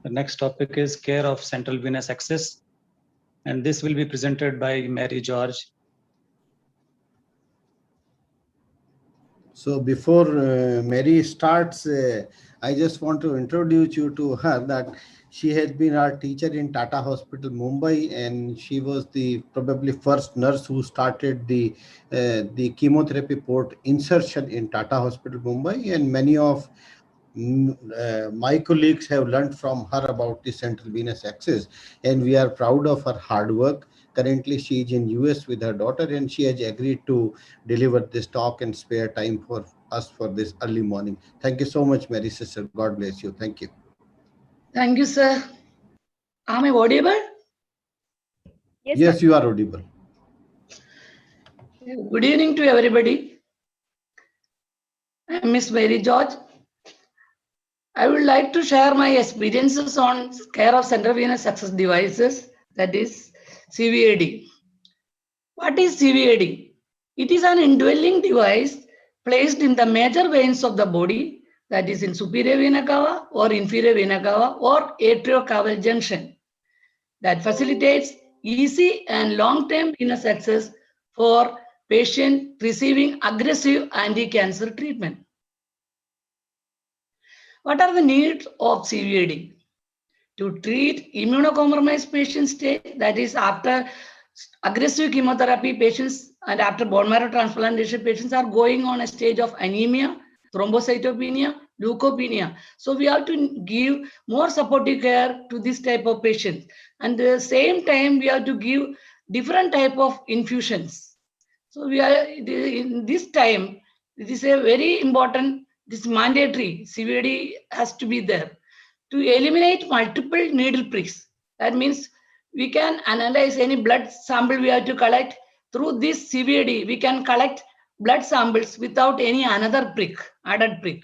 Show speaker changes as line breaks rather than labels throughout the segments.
The next topic is care of central venous access, and this will be presented by Mary George.
So before Mary starts, I just want to introduce you to her that she has been our teacher in Tata Hospital, Mumbai, and she was the probably first nurse who started the chemotherapy port insertion in Tata Hospital, Mumbai, and many of my colleagues have learned from her about the central venous access, and we are proud of her hard work. Currently, she is in US with her daughter, and she has agreed to deliver this talk and spare time for us for this early morning. Thank you so much, Mary sister. God bless you. Thank you.
Thank you, sir. Am I audible?
Yes, you are audible.
Good evening to everybody. I am Miss Mary George. I would like to share my experiences on care of central venous access devices, that is CVAD. What is CVAD? It is an indwelling device placed in the major veins of the body, that is in superior vena cava or inferior vena cava or atriocaval junction, that facilitates easy and long-term venous access for patient receiving aggressive anti-cancer treatment. What are the needs of CVAD? To treat immunocompromised patient state, that is after aggressive chemotherapy patients and after bone marrow transplantation patients are going on a stage of anemia, thrombocytopenia, leukopenia. So we have to give more supportive care to this type of patients. And at the same time, we have to give different type of infusions. So we are in this time, it is a very important, this mandatory CVD has to be there to eliminate multiple needle pricks. That means we can analyze any blood sample we have to collect. Through this CVD, we can collect blood samples without any another prick, added prick.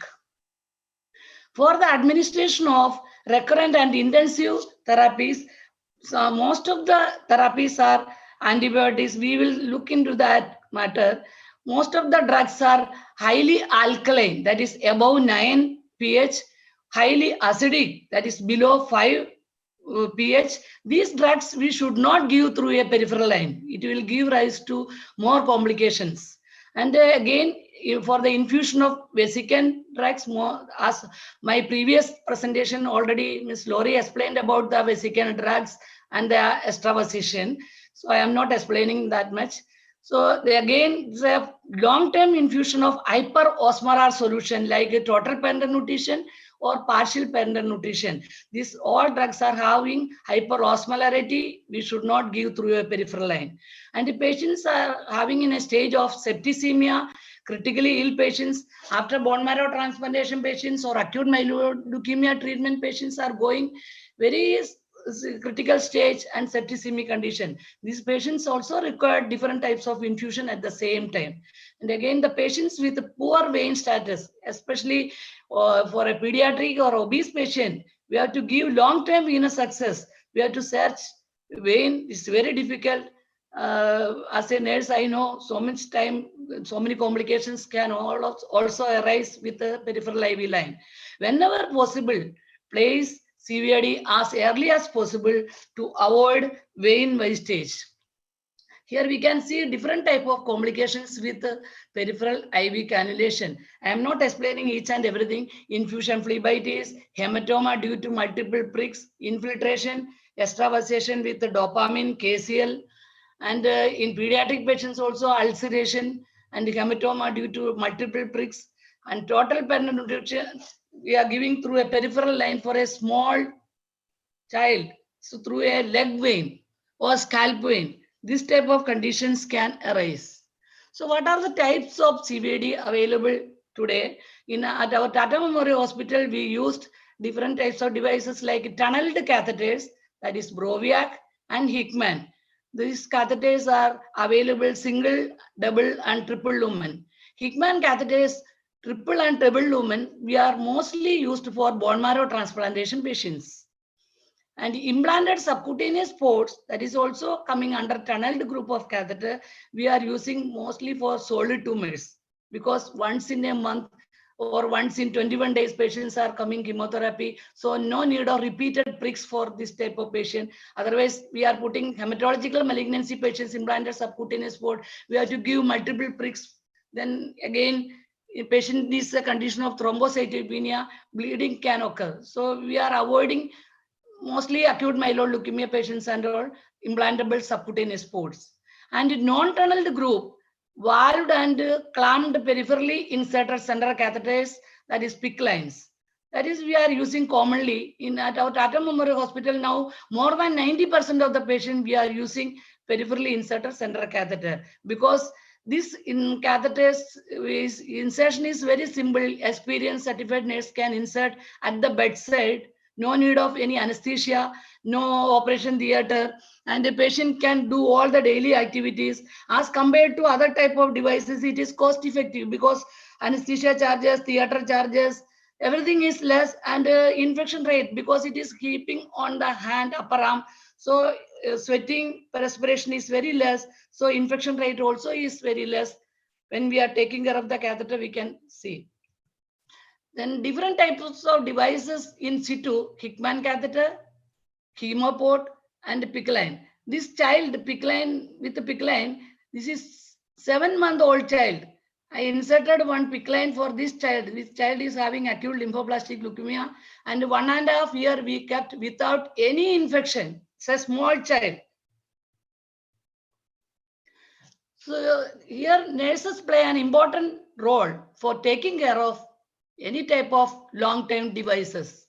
For the administration of recurrent and intensive therapies, so most of the therapies are antibiotics. We will look into that matter. Most of the drugs are highly alkaline, that is above 9 pH, highly acidic, that is below 5 pH. These drugs we should not give through a peripheral line. It will give rise to more complications. And again, for the infusion of vesicant drugs, more, as my previous presentation already Ms. Lori explained about the vesicant drugs and the extravasation. So I am not explaining that much. So again, the long-term infusion of hyperosmolar solution like a total parenteral nutrition or partial parenteral nutrition. These all drugs are having hyperosmolarity. We should not give through a peripheral line. And the patients are having in a stage of septicemia, critically ill patients, after bone marrow transplantation patients or acute myeloid leukemia treatment patients are going very critical stage and septicemic condition. These patients also require different types of infusion at the same time. And again, the patients with poor vein status, especially for a pediatric or obese patient, we have to give long-term venous access. We have to search vein. It's very difficult. As a nurse, I know so much time, so many complications can also arise with the peripheral IV line. Whenever possible, place CVD as early as possible to avoid vein wastage. Here we can see different type of complications with peripheral IV cannulation. I am not explaining each and everything. Infusion phlebitis, hematoma due to multiple pricks, infiltration, extravasation with the dopamine, KCL, and in pediatric patients also ulceration and hematoma due to multiple pricks, and total parenteral nutrition we are giving through a peripheral line for a small child, so through a leg vein or scalp vein. This type of conditions can arise. So what are the types of CVD available today? At our Tata Memorial Hospital, we used different types of devices like tunneled catheters, that is Broviac and Hickman. These catheters are available single, double, and triple lumen. Hickman catheters, triple and treble lumen, we are mostly used for bone marrow transplantation patients. And implanted subcutaneous ports, that is also coming under tunneled group of catheter, we are using mostly for solid tumors, because once in a month or once in 21 days patients are coming chemotherapy. So no need of repeated pricks for this type of patient. Otherwise, we are putting hematological malignancy patients implanted subcutaneous port. We have to give multiple pricks. Then again, a patient needs a condition of thrombocytopenia, bleeding can occur. So we are avoiding mostly acute myeloid leukemia patients and all implantable subcutaneous ports. And non-tunneled group, valved and clamped peripherally inserted central catheters, that is PICC lines. That is, we are using commonly at our Tata Memorial Hospital now. More than 90% of the patients we are using peripherally inserted central catheter, because this in catheters insertion is very simple. Experienced certified nurse can insert at the bedside. No need of any anesthesia, no operation theater, and the patient can do all the daily activities. As compared to other type of devices, it is cost effective because anesthesia charges, theater charges, everything is less, and infection rate, because it is keeping on the hand, upper arm. So sweating, perspiration is very less. So infection rate also is very less. When we are taking care of the catheter, we can see. Then different types of devices in situ: Hickman catheter, hemoport, and PICC line. This child, PICC line, with the PICC line, this is 7-month-old child. I inserted one PICC line for this child. This child is having acute lymphoblastic leukemia, and 1.5 years we kept without any infection. It's a small child. So here nurses play an important role for taking care of any type of long-term devices.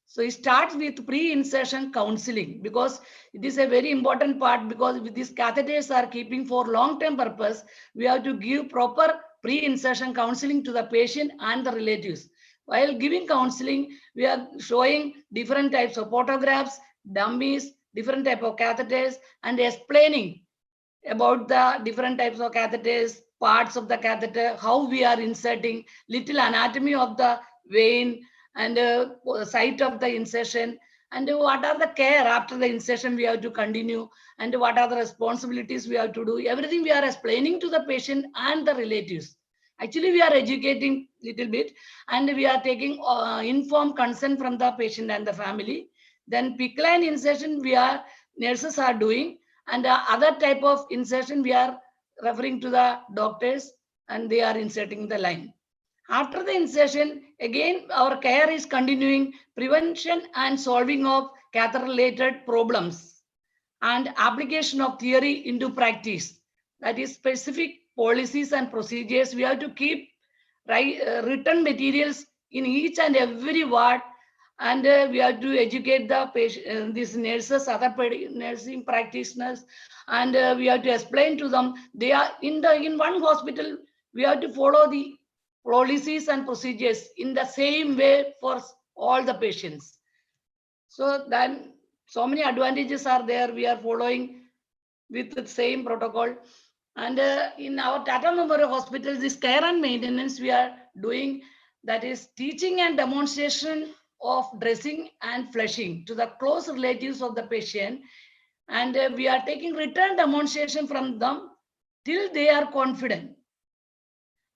So it starts with pre-insertion counseling, because it is a very important part, because with these catheters are keeping for long-term purpose, we have to give proper pre-insertion counseling to the patient and the relatives. While giving counseling, we are showing different types of photographs, dummies, different type of catheters, and explaining about the different types of catheters, parts of the catheter, how we are inserting, little anatomy of the vein, and site of the insertion, and what are the care after the insertion we have to continue, and what are the responsibilities we have to do. Everything we are explaining to the patient and the relatives. Actually, we are educating little bit, and we are taking informed consent from the patient and the family. Then PICC line insertion nurses are doing, and other type of insertion we are referring to the doctors, and they are inserting the line. After the insertion, again, our care is continuing prevention and solving of catheter-related problems and application of theory into practice. That is specific policies and procedures. We have to keep written materials in each and every ward, and we have to educate the patient, these nurses, other nursing practitioners, and we have to explain to them. They are in one hospital. We have to follow the policies and procedures in the same way for all the patients. So then, so many advantages are there. We are following with the same protocol. And in our Tata Memorial Hospital, this care and maintenance we are doing, that is teaching and demonstration of dressing and flushing to the close relatives of the patient. And we are taking return demonstration from them till they are confident.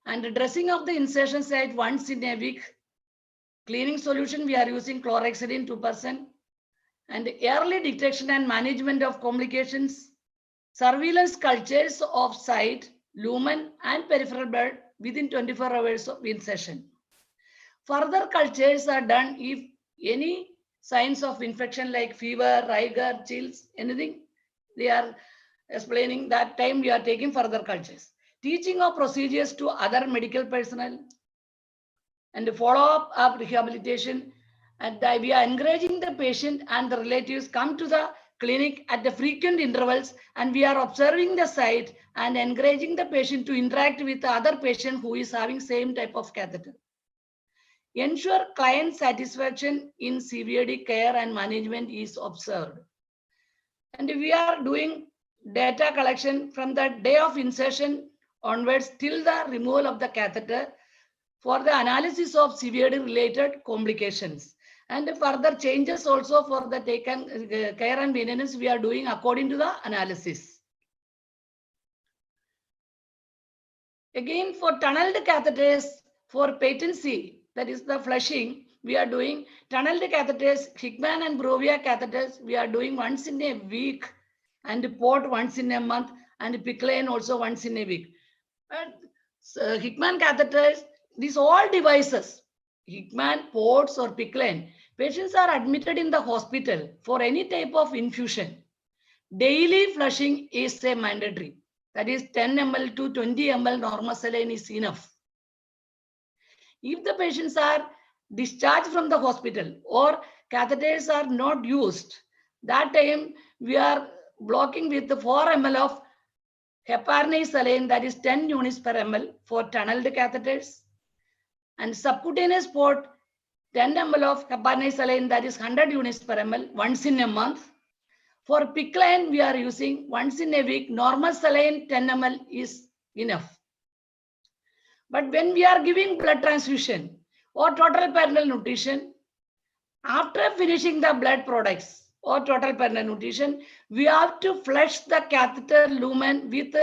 And the dressing of the insertion site once in a week. Cleaning solution, we are using chlorhexidine 2%. And early detection and management of complications. Surveillance cultures of site, lumen, and peripheral blood within 24 hours of insertion. Further cultures are done if any signs of infection like fever, rigor, chills, anything, they are explaining. That time we are taking further cultures. Teaching of procedures to other medical personnel, and follow up rehabilitation. And we are encouraging the patient and the relatives come to the clinic at the frequent intervals, and we are observing the site and encouraging the patient to interact with the other patient who is having same type of catheter. Ensure client satisfaction in CVD care and management is observed. And we are doing data collection from the day of insertion onwards till the removal of the catheter for the analysis of CVD related complications. And further changes also for the taken care and maintenance we are doing according to the analysis. Again, for tunneled catheters, For patency, that is the flushing, we are doing tunneled catheters, Hickman and Brovia catheters, we are doing once in a week, and port once in a month, and Picklane also once in a week. And Hickman catheters, these all devices, Hickman, ports or Picklane, patients are admitted in the hospital for any type of infusion. Daily flushing is a mandatory. That is 10 ml to 20 ml normal saline is enough. If the patients are discharged from the hospital or catheters are not used, that time we are blocking with the 4 ml of heparinase saline, that is 10 units per ml for tunneled catheters, and subcutaneous port 10 ml of heparinase saline, that is 100 units per ml once in a month. For Picklane, we are using once in a week. Normal saline 10 ml is enough. But when we are giving blood transfusion or total parenteral nutrition, after finishing the blood products or total parenteral nutrition, we have to flush the catheter lumen with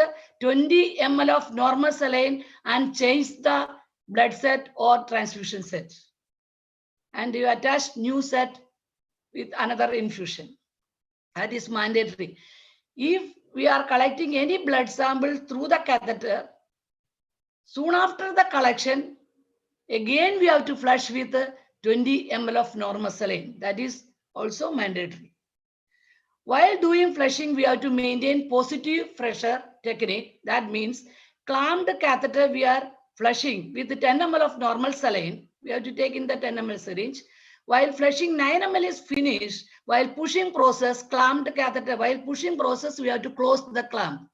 20 ml of normal saline and change the blood set or transfusion set. And you attach new set with another infusion. That is mandatory. If we are collecting any blood sample through the catheter, soon after the collection, again we have to flush with 20 ml of normal saline. That is also mandatory. While doing flushing, we have to maintain positive pressure technique. That means clamped catheter we are flushing with 10 ml of normal saline. We have to take in the 10 ml syringe. While flushing 9 ml is finished, while pushing process, clamped catheter, while pushing process, we have to close the clamp.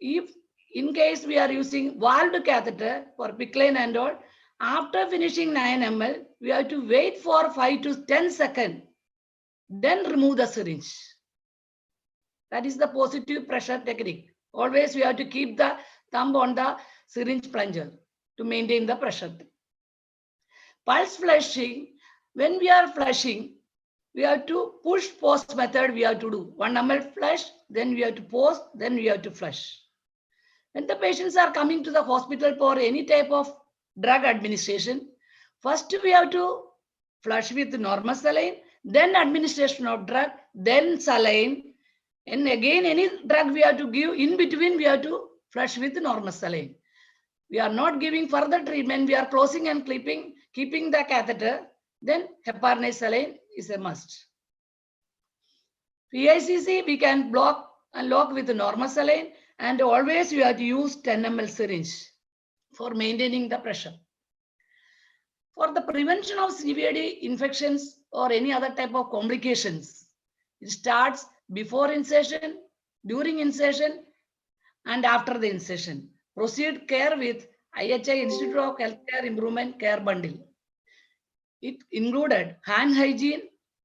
If in case we are using valved catheter for Picklane and all, after finishing 9 ml, we have to wait for 5 to 10 seconds, then remove the syringe. That is the positive pressure technique. Always we have to keep the thumb on the syringe plunger to maintain the pressure. Pulse flushing, when we are flushing, we have to push post method we have to do. 1 ml flush, then we have to post, then we have to flush. When the patients are coming to the hospital for any type of drug administration, first we have to flush with normal saline, then administration of drug, then saline, and again any drug we have to give, in between we have to flush with normal saline. We are not giving further treatment, we are closing and keeping the catheter, then heparinase saline is a must. PICC we can block and lock with normal saline, and always we have to use 10 ml syringe for maintaining the pressure. For the prevention of CVD infections or any other type of complications, it starts before incision, during incision, and after the incision. Proceed care with IHI Institute of Healthcare Improvement Care Bundle. It included hand hygiene,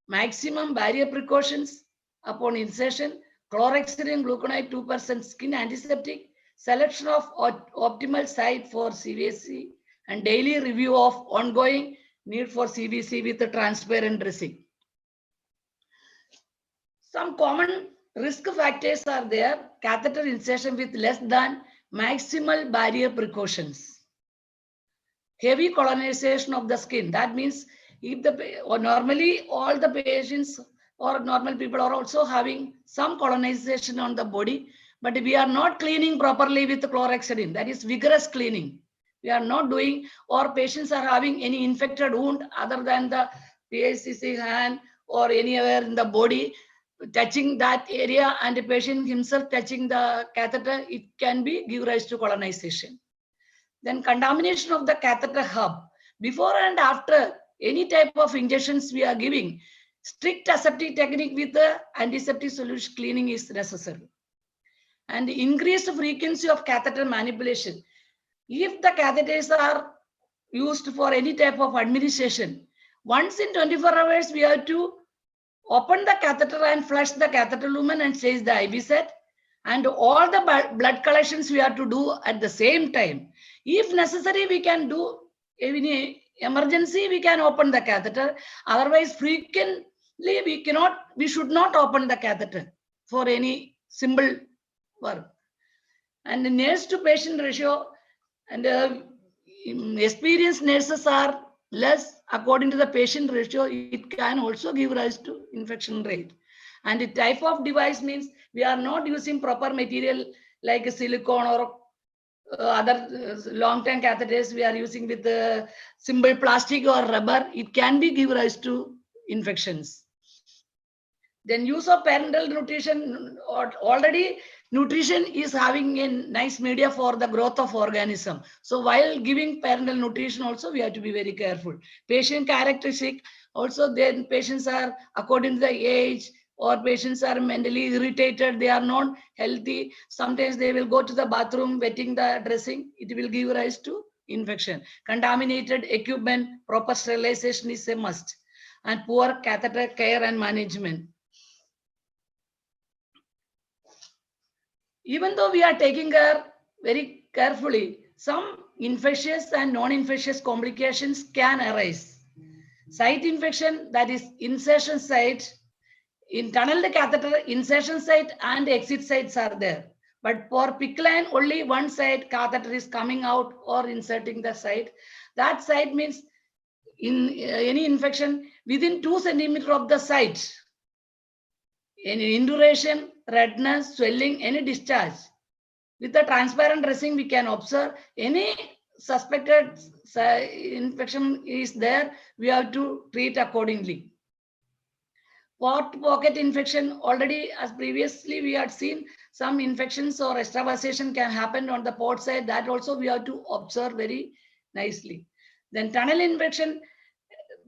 maximum barrier precautions upon incision, chlorhexidine gluconide 2% skin antiseptic, selection of optimal site for CVC, and daily review of ongoing need for CVC with the transparent dressing. Some common risk factors are there. Catheter insertion with less than maximal barrier precautions. Heavy colonization of the skin. That means if normally all the patients or normal people are also having some colonization on the body, but we are not cleaning properly with chlorhexidine. That is vigorous cleaning. We are not doing, or patients are having any infected wound other than the PICC hand or anywhere in the body, touching that area, and the patient himself touching the catheter, it can give rise to colonization. Then contamination of the catheter hub. Before and after any type of injections we are giving, strict aseptic technique with the antiseptic solution cleaning is necessary. And increased frequency of catheter manipulation. If the catheters are used for any type of administration, once in 24 hours we have to open the catheter and flush the catheter lumen and change the IV set. And all the blood collections we have to do at the same time. If necessary, we can do any emergency, we can open the catheter. Otherwise, frequently we should not open the catheter for any simple work. And the nurse to patient ratio, and experienced nurses are less according to the patient ratio, it can also give rise to infection rate. And the type of device means we are not using proper material like a silicone or other long-term catheters we are using with simple plastic or rubber. It can be give rise to infections. Then use of parenteral nutrition, or already nutrition is having a nice media for the growth of organism. So while giving parenteral nutrition also we have to be very careful. Patient characteristic also, then patients are according to the age, or patients are mentally irritated, they are not healthy. Sometimes they will go to the bathroom wetting the dressing, it will give rise to infection. Contaminated equipment, proper sterilization is a must. And poor catheter care and management. Even though we are taking care very carefully, some infectious and non-infectious complications can arise. Site infection, that is insertion site, in tunneled catheter, insertion site and exit sites are there. But for PICC line, only one side catheter is coming out or inserting the site. That site means in any infection within 2 centimeters of the site, any induration, redness, swelling, any discharge. With the transparent dressing, we can observe any suspected infection is there, we have to treat accordingly. Port pocket infection, already as previously we had seen, some infections or extravasation can happen on the port side. That also we have to observe very nicely. Then tunnel infection,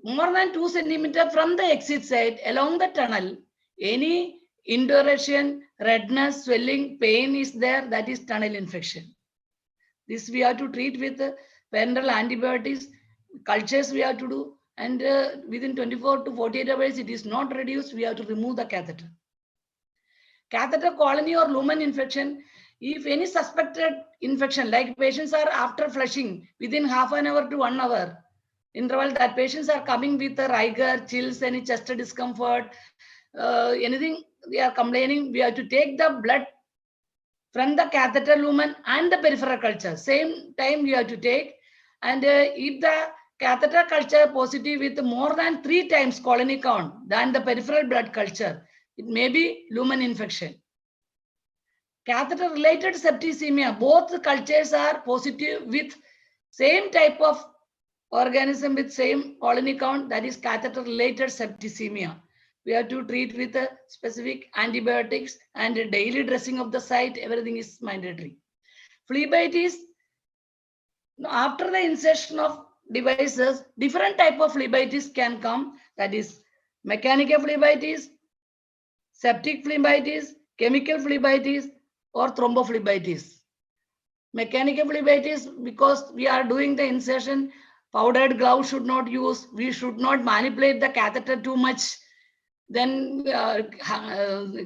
more than 2 centimeters from the exit side along the tunnel, any induration, redness, swelling, pain is there, that is tunnel infection. This we have to treat with parenteral antibiotics, cultures we have to do, and within 24 to 48 hours it is not reduced, we have to remove the catheter. Catheter colony or lumen infection, if any suspected infection, like patients are after flushing within half an hour to 1 hour interval, that patients are coming with a rigor, chills, any chest discomfort, anything they are complaining, we have to take the blood from the catheter lumen and the peripheral culture. Same time we have to take, and if the catheter culture positive with more than 3 times colony count than the peripheral blood culture, it may be lumen infection. Catheter related septicemia, both cultures are positive with same type of organism with same colony count, that is catheter related septicemia. We have to treat with specific antibiotics and daily dressing of the site, everything is mandatory. Phlebitis, after the insertion of devices, different type of phlebitis can come, that is mechanical phlebitis, septic phlebitis, chemical phlebitis, or thrombophlebitis. Mechanical phlebitis, because we are doing the insertion, powdered glove should not use, we should not manipulate the catheter too much. Then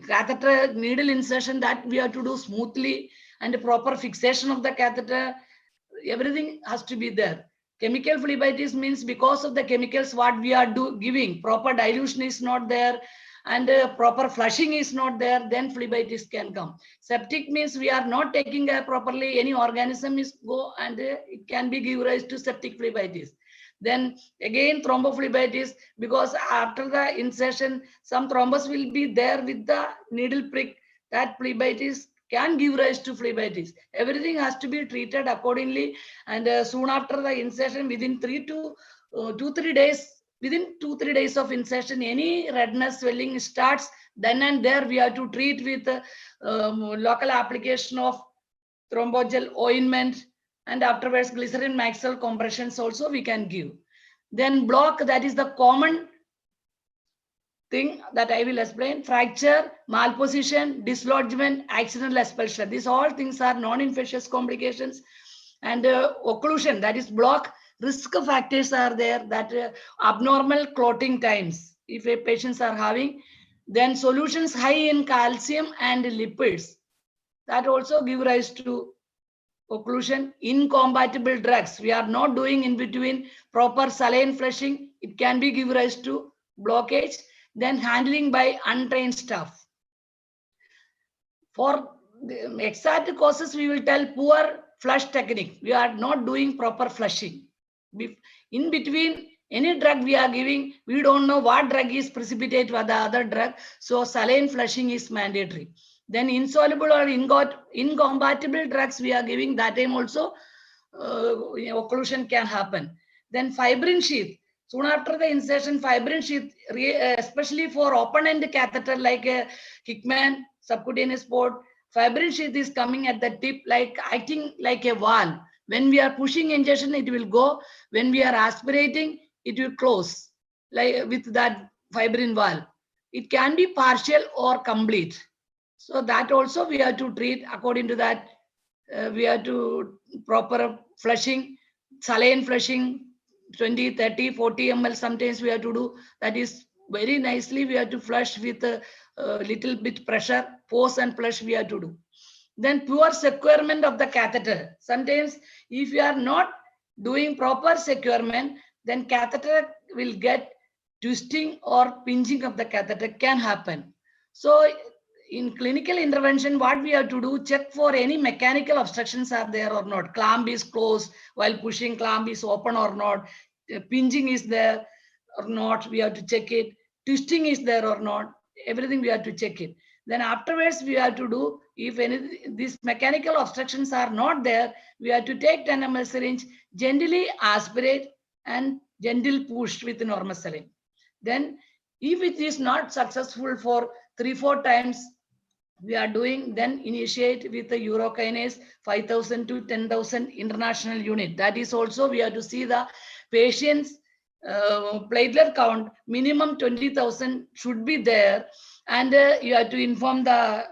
catheter needle insertion, that we have to do smoothly, and proper fixation of the catheter, everything has to be there. Chemical phlebitis means because of the chemicals what we are giving, proper dilution is not there, and proper flushing is not there, then phlebitis can come. Septic means we are not taking properly, any organism is go, and it can be give rise to septic phlebitis. Then again thrombophlebitis, because after the insertion some thrombus will be there with the needle prick, that phlebitis can give rise to phlebitis. Everything has to be treated accordingly, and soon after the insertion, within 3 to 2-3 days, within 2-3 days of insertion, any redness, swelling starts, then and there we have to treat with local application of thrombogel ointment, and afterwards glycerin maxillary compressions also we can give. Then block, that is the common thing that I will explain. Fracture, malposition, dislodgement, accidental expulsion. These all things are non-infectious complications. And occlusion, that is block, risk factors are there, that abnormal clotting times, if patients are having. Then solutions high in calcium and lipids, that also give rise to occlusion. Incompatible drugs, we are not doing in between proper saline flushing, it can be give rise to blockage. Then handling by untrained staff. For the exact causes we will tell: poor flush technique. We are not doing proper flushing. In between any drug we are giving, we don't know what drug is precipitate for the other drug. So saline flushing is mandatory. Then insoluble or incompatible drugs we are giving, that time also occlusion can happen. Then fibrin sheath. Soon after the insertion, fibrin sheath, especially for open-end catheter like a Hickman subcutaneous port, fibrin sheath is coming at the tip, like acting like a valve. When we are pushing injection, it will go. When we are aspirating, it will close, like with that fibrin valve. It can be partial or complete. So that also we have to treat according to that. We have to proper flushing, saline flushing, 20, 30, 40 ml sometimes we have to do. That is very nicely we have to flush with a little bit pressure, force and flush we have to do. Then poor securement of the catheter. Sometimes if you are not doing proper securement, then catheter will get twisting or pinching of the catheter can happen. So in clinical intervention, what we have to do, check for any mechanical obstructions are there or not. Clamp is closed while pushing, clamp is open or not. Pinching is there or not, we have to check it. Twisting is there or not, everything we have to check it. Then afterwards we have to do, if any these mechanical obstructions are not there, we have to take 10 ml syringe, gently aspirate and gentle push with normal saline. Then if it is not successful for 3-4 times we are doing, then initiate with the urokinase 5,000 to 10,000 international unit. That is also we have to see the patient's platelet count, minimum 20,000 should be there. And you have to inform the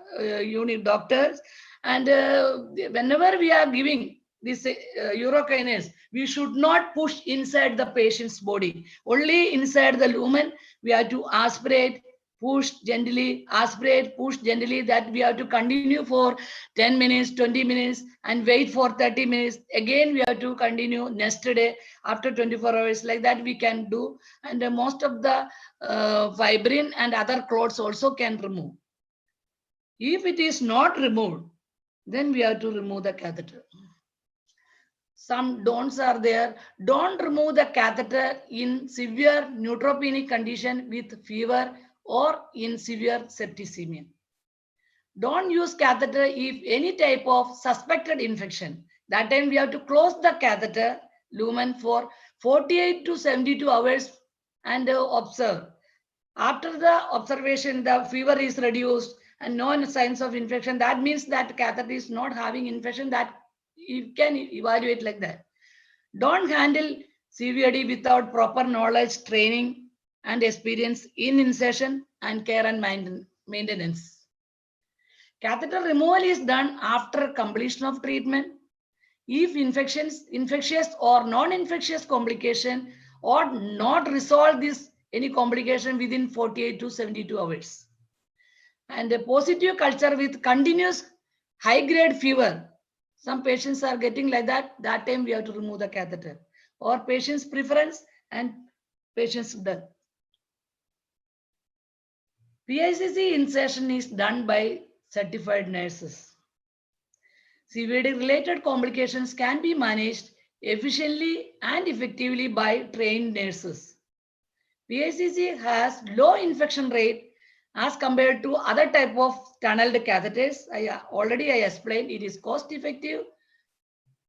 unit doctors. And whenever we are giving this urokinase, we should not push inside the patient's body. Only inside the lumen, we have to aspirate, push gently, aspirate, push gently. That we have to continue for 10 minutes, 20 minutes, and wait for 30 minutes. Again, we have to continue next day after 24 hours. Like that we can do. And most of the fibrin and other clots also can remove. If it is not removed, then we have to remove the catheter. Some don'ts are there. Don't remove the catheter in severe neutropenic condition with fever or in severe septicemia. Don't use catheter if any type of suspected infection. That time we have to close the catheter lumen for 48 to 72 hours and observe. After the observation, the fever is reduced and no signs of infection. That means that catheter is not having infection. That you can evaluate like that. Don't handle CVD without proper knowledge, training, and experience in insertion and care and maintenance. Catheter removal is done after completion of treatment. If infectious or non-infectious complication or not resolve this any complication within 48 to 72 hours. And a positive culture with continuous high-grade fever. Some patients are getting like that. That time we have to remove the catheter. Or patient's preference and patient's death. PICC insertion is done by certified nurses. CVD-related complications can be managed efficiently and effectively by trained nurses. PICC has low infection rate as compared to other type of tunneled catheters. I already explained it is cost effective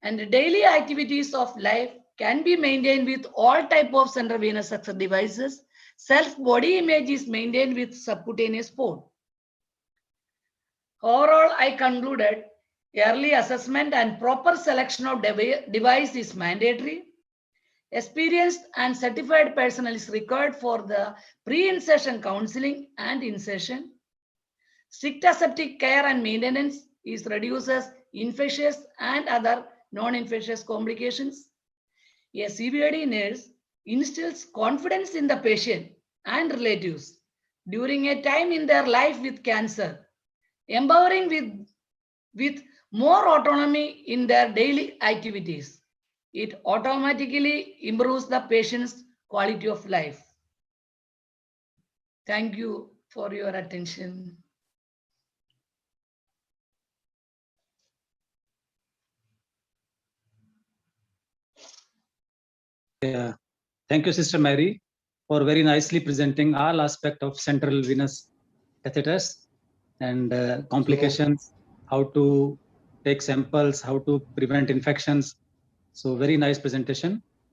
and the daily activities of life can be maintained with all type of central venous access devices. Self body image is maintained with subcutaneous port. Overall, I concluded early assessment and proper selection of device is mandatory. Experienced and certified personnel is required for the pre-insertion counseling and insertion. Strict aseptic care and maintenance is reduces infectious and other non-infectious complications. A CVD nurse instills confidence in the patient and relatives during a time in their life with cancer, empowering with more autonomy in their daily activities. It automatically improves the patient's quality of life. Thank you for your attention.
Yeah. Thank you, Sister Mary, for very nicely presenting all aspect of central venous catheters and complications, how to take samples, how to prevent infections. So very nice presentation.